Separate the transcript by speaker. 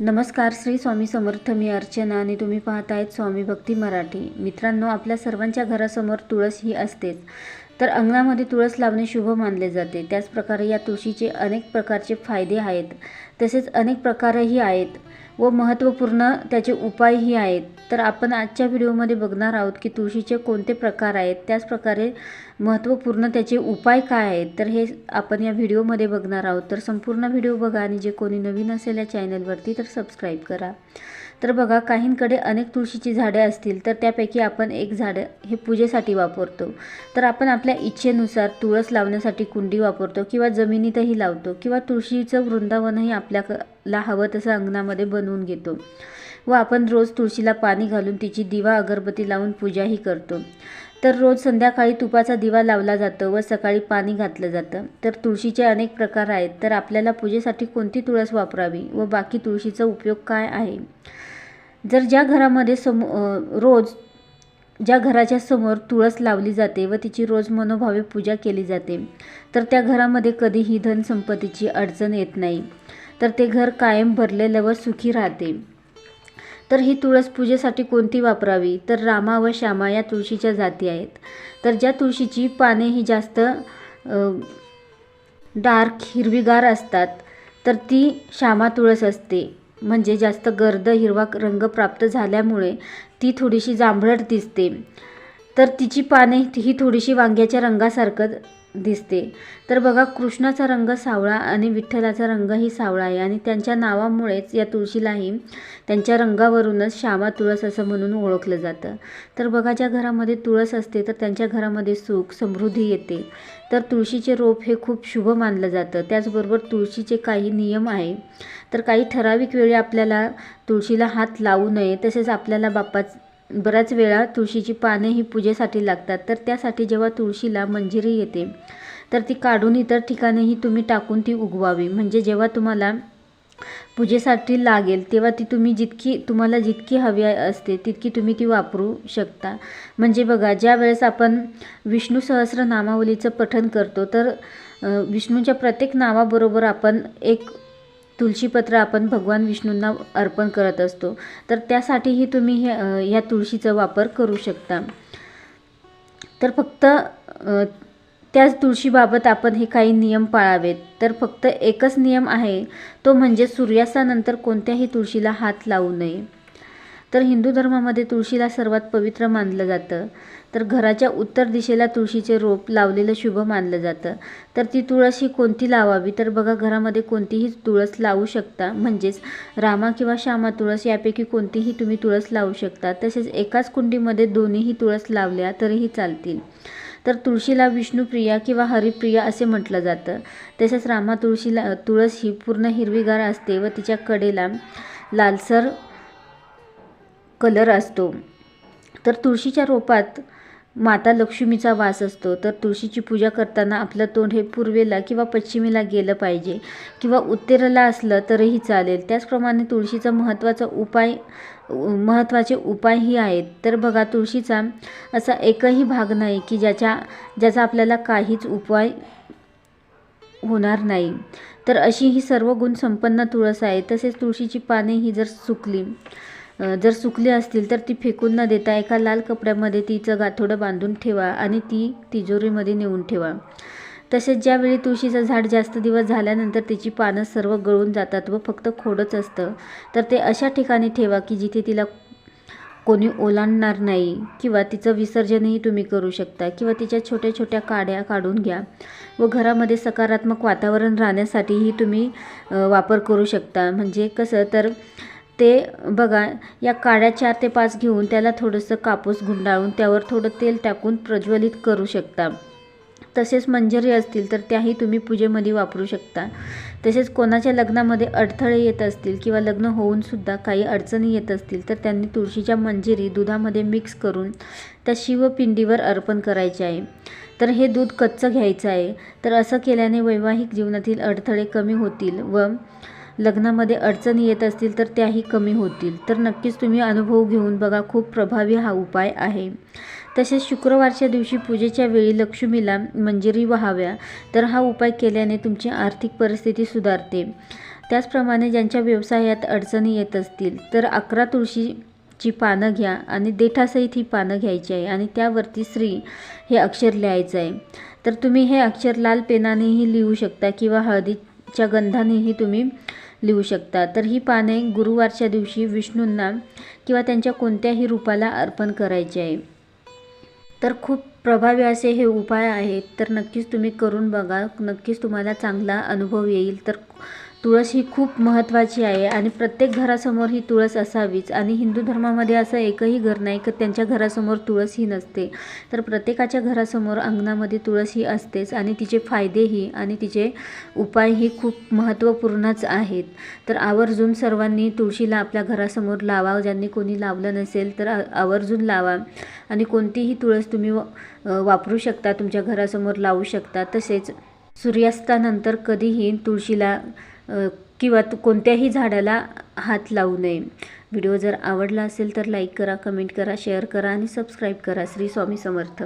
Speaker 1: नमस्कार. श्री स्वामी समर्थ. मी अर्चना आणि तुम्ही पाहत आहेत स्वामी भक्ती मराठी. मित्रांनो, आपल्या सर्वांच्या घरासमोर तुळस ही असतेच. तर अंगणामध्ये तुळस लावणे शुभ मानले जाते. त्याचप्रकारे या तुळशीचे अनेक प्रकारचे फायदे आहेत, तसेच अनेक प्रकारही आहेत व महत्त्वपूर्ण त्याचे उपायही आहेत. तर आपण आजच्या व्हिडिओमध्ये बघणार आहोत की तुळशीचे कोणते प्रकार आहेत, त्याचप्रकारे महत्त्वपूर्ण त्याचे उपाय काय आहेत. तर हे आपण या व्हिडिओमध्ये बघणार आहोत. तर संपूर्ण व्हिडिओ बघा आणि जे कोणी नवीन असेल या चॅनलवरती तर सबस्क्राईब करा. तर बघा, काहींकडे अनेक तुळशीची झाडे असतील तर त्यापैकी आपण एक झाड हे पूजेसाठी वापरतो. तर आपण आपल्या इच्छेनुसार तुळस लावण्यासाठी कुंडी वापरतो किंवा जमिनीतही लावतो किंवा तुळशीचं वृंदावनही आपल्याला हवं तसं अंगणामध्ये बनवून घेतो व आपण रोज तुळशीला पाणी घालून तिची दिवा अगरबत्ती लावून पूजाही करतो. तर रोज संध्याकाळी तुपाचा दिवा लावला जातो व सकाळी पाणी घातलं जातं. तर तुळशीचे अनेक प्रकार आहेत. तर आपल्याला पूजेसाठी कोणती तुळस वापरावी व बाकी तुळशीचा उपयोग काय आहे. जर ज्या घरामध्ये रोज ज्या घराच्या समोर तुळस लावली जाते व तिची रोज मनोभावे पूजा केली जाते तर त्या घरामध्ये कधीही धन संपत्तीची अडचण येत नाही. तर ते घर कायम भरलेलं व सुखी राहते. तर ही तुळस पूजेसाठी कोणती वापरावी. तर रामा व श्यामा या तुळशीच्या जाती आहेत. तर ज्या तुळशीची पाने ही जास्त डार्क हिरवीगार असतात तर ती श्यामा तुळस असते. म्हणजे जास्त गर्द हिरवा रंग प्राप्त झाल्यामुळे ती थोडीशी जांभळट दिसते. तर तिची पाने ही थोडीशी वांग्याच्या रंगासारखं दिसते. तर बघा, कृष्णाचा रंग सावळा आणि विठ्ठलाचा रंगही सावळा आहे आणि त्यांच्या नावामुळेच या तुळशीलाही त्यांच्या रंगावरूनच श्यामा तुळस असं म्हणून ओळखलं जातं. तर बघा, ज्या घरामध्ये तुळस असते तर त्यांच्या घरामध्ये सुख समृद्धी येते. तर तुळशीचे रोप हे खूप शुभ मानलं जातं. त्याचबरोबर तुळशीचे काही नियम आहे. तर काही ठराविक वेळी आपल्याला तुळशीला हात लावू नये. तसेच आपल्याला बऱ्याच वेळा तुळशीची पाने ही पूजेसाठी लागतात. तर त्यासाठी जेव्हा तुळशीला मंजिरी येते तर ती काढून इतर ठिकाणीही तुम्ही टाकून ती उगवावी. म्हणजे जेव्हा तुम्हाला पूजेसाठी लागेल तेव्हा ती तुम्हाला जितकी हवी असते तितकी तुम्ही ती वापरू शकता. म्हणजे बघा, ज्या वेळेस आपण विष्णू सहस्रनामावलीचं पठण करतो तर विष्णूच्या प्रत्येक नावाबरोबर आपण एक तुळशीपत्र आपण भगवान विष्णूंना अर्पण करत असतो. तर त्यासाठीही तुम्ही ह्या तुळशीचा वापर करू शकता. तर फक्त त्याच तुळशीबाबत आपण हे काही नियम पाळावेत. तर फक्त एकच नियम आहे, तो म्हणजे सूर्यास्तानंतर कोणत्याही तुळशीला हात लावू नये. तर हिंदू धर्मामध्ये तुळशीला सर्वात पवित्र मानलं जातं. तर घराच्या उत्तर दिशेला तुळशीचे रोप लावलेलं शुभ मानलं जातं. तर ती तुळस ही कोणती लावावी. तर बघा, घरामध्ये कोणतीही तुळस लावू शकता. म्हणजेच रामा किंवा श्यामा तुळस यापैकी कोणतीही तुम्ही तुळस लावू शकता. तसेच एकाच कुंडीमध्ये दोन्हीही तुळस लावल्या तरीही चालतील. तर तुळशीला विष्णुप्रिया किंवा हरिप्रिया असे म्हटलं जातं. तसेच रामा तुळस ही पूर्ण हिरवीगार असते व तिच्या कडेला लालसर कलर असतो. तर तुळशीच्या रोपात माता लक्ष्मीचा वास असतो. तर तुळशीची पूजा करताना आपलं तोंड हे पूर्वेला किंवा पश्चिमेला गेलं पाहिजे किंवा उत्तरेला असलं तरीही चालेल. त्याचप्रमाणे तुळशीचा महत्त्वाचे उपायही आहेत. तर बघा, तुळशीचा असा एकही भाग नाही की ज्याचा आपल्याला काहीच उपाय होणार नाही. तर अशी ही सर्व गुण संपन्न तुळस आहे. तसेच तुळशीची पाने ही जर सुकली असतील तर ती फेकून न देता एका लाल कपड्यामध्ये तिचं गाठोडं बांधून ठेवा आणि ती तिजोरीमध्ये नेऊन ठेवा. तसेच ज्यावेळी तुळशीचं झाड जास्त दिवस झाल्यानंतर तिची पानं सर्व गळून जातात व फक्त खोडच असतं तर ते अशा ठिकाणी ठेवा की जिथे तिला कोणी ओलांडणार नाही किंवा तिचं विसर्जनही तुम्ही करू शकता किंवा तिच्या छोट्या छोट्या काड्या काढून घ्या व घरामध्ये सकारात्मक वातावरण राहण्यासाठीही तुम्ही वापर करू शकता. म्हणजे कसं, तर ते बघा, या काड्या 4 ते 5 घेऊन त्याला थोडंसं कापूस गुंडाळून त्यावर थोडं तेल टाकून प्रज्वलित करू शकता. तसेच मंजरी असतील तर त्याही तुम्ही पूजेमध्ये वापरू शकता. तसेच कोणाच्या लग्नामध्ये अडथळे येत असतील किंवा लग्न होऊनसुद्धा काही अडचणी येत असतील तर त्यांनी तुळशीच्या मंजिरी दुधामध्ये मिक्स करून त्या शिवपिंडीवर अर्पण करायचे आहे. तर हे दूध कच्चं घ्यायचं आहे. तर असं केल्याने वैवाहिक जीवनातील अडथळे कमी होतील व लग्नामध्ये अडचणी येत असतील तर त्याही कमी होतील. तर नक्कीच तुम्ही अनुभव घेऊन बघा, खूप प्रभावी हा उपाय आहे. तसेच शुक्रवारच्या दिवशी पूजेच्या वेळी लक्ष्मीला मंजिरी वाहाव्या. तर हा उपाय केल्याने तुमची आर्थिक परिस्थिती सुधारते. त्याचप्रमाणे ज्यांच्या व्यवसायात अडचणी येत असतील तर 11 तुळशीची पानं घ्या आणि देठासहित ही पानं घ्यायची आहे आणि त्यावरती श्री हे अक्षर लिहायचं आहे. तर तुम्ही हे अक्षर लाल पेनानेही लिहू शकता किंवा हळदीच्या गंधानेही तुम्ही लिहू शकता. तर ही पाने गुरुवारच्या दिवशी विष्णूंना किंवा त्यांच्या कोणत्याही रूपाला अर्पण करायचे आहे. तर खूप प्रभावी असे हे उपाय आहेत. तर नक्कीच तुम्ही करून बघा, नक्कीच तुम्हाला चांगला अनुभव येईल. तर तुळस ही खूप महत्त्वाची आहे आणि प्रत्येक घरासमोर ही तुळस असावीच. आणि हिंदू धर्मामध्ये असं एकही घर नाही की त्यांच्या घरासमोर तुळस ही नसते. तर प्रत्येकाच्या घरासमोर अंगणामध्ये तुळस ही असतेच आणि तिचे फायदेही आणि तिचे उपायही खूप महत्त्वपूर्णच आहेत. तर आवर्जून सर्वांनी तुळशीला आपल्या घरासमोर लावा. ज्यांनी कोणी लावलं नसेल तर आवर्जून लावा. आणि कोणतीही तुळस तुम्ही वापरू शकता, तुमच्या घरासमोर लावू शकता. तसेच सूर्यास्तानंतर कधीही तुळशीला किंवा कोणत्याही झाडाला हात लावू नये. व्हिडिओ जर आवडला असेल तर लाईक करा, कमेंट करा, शेअर करा आणि सबस्क्राईब करा. श्री स्वामी समर्थ.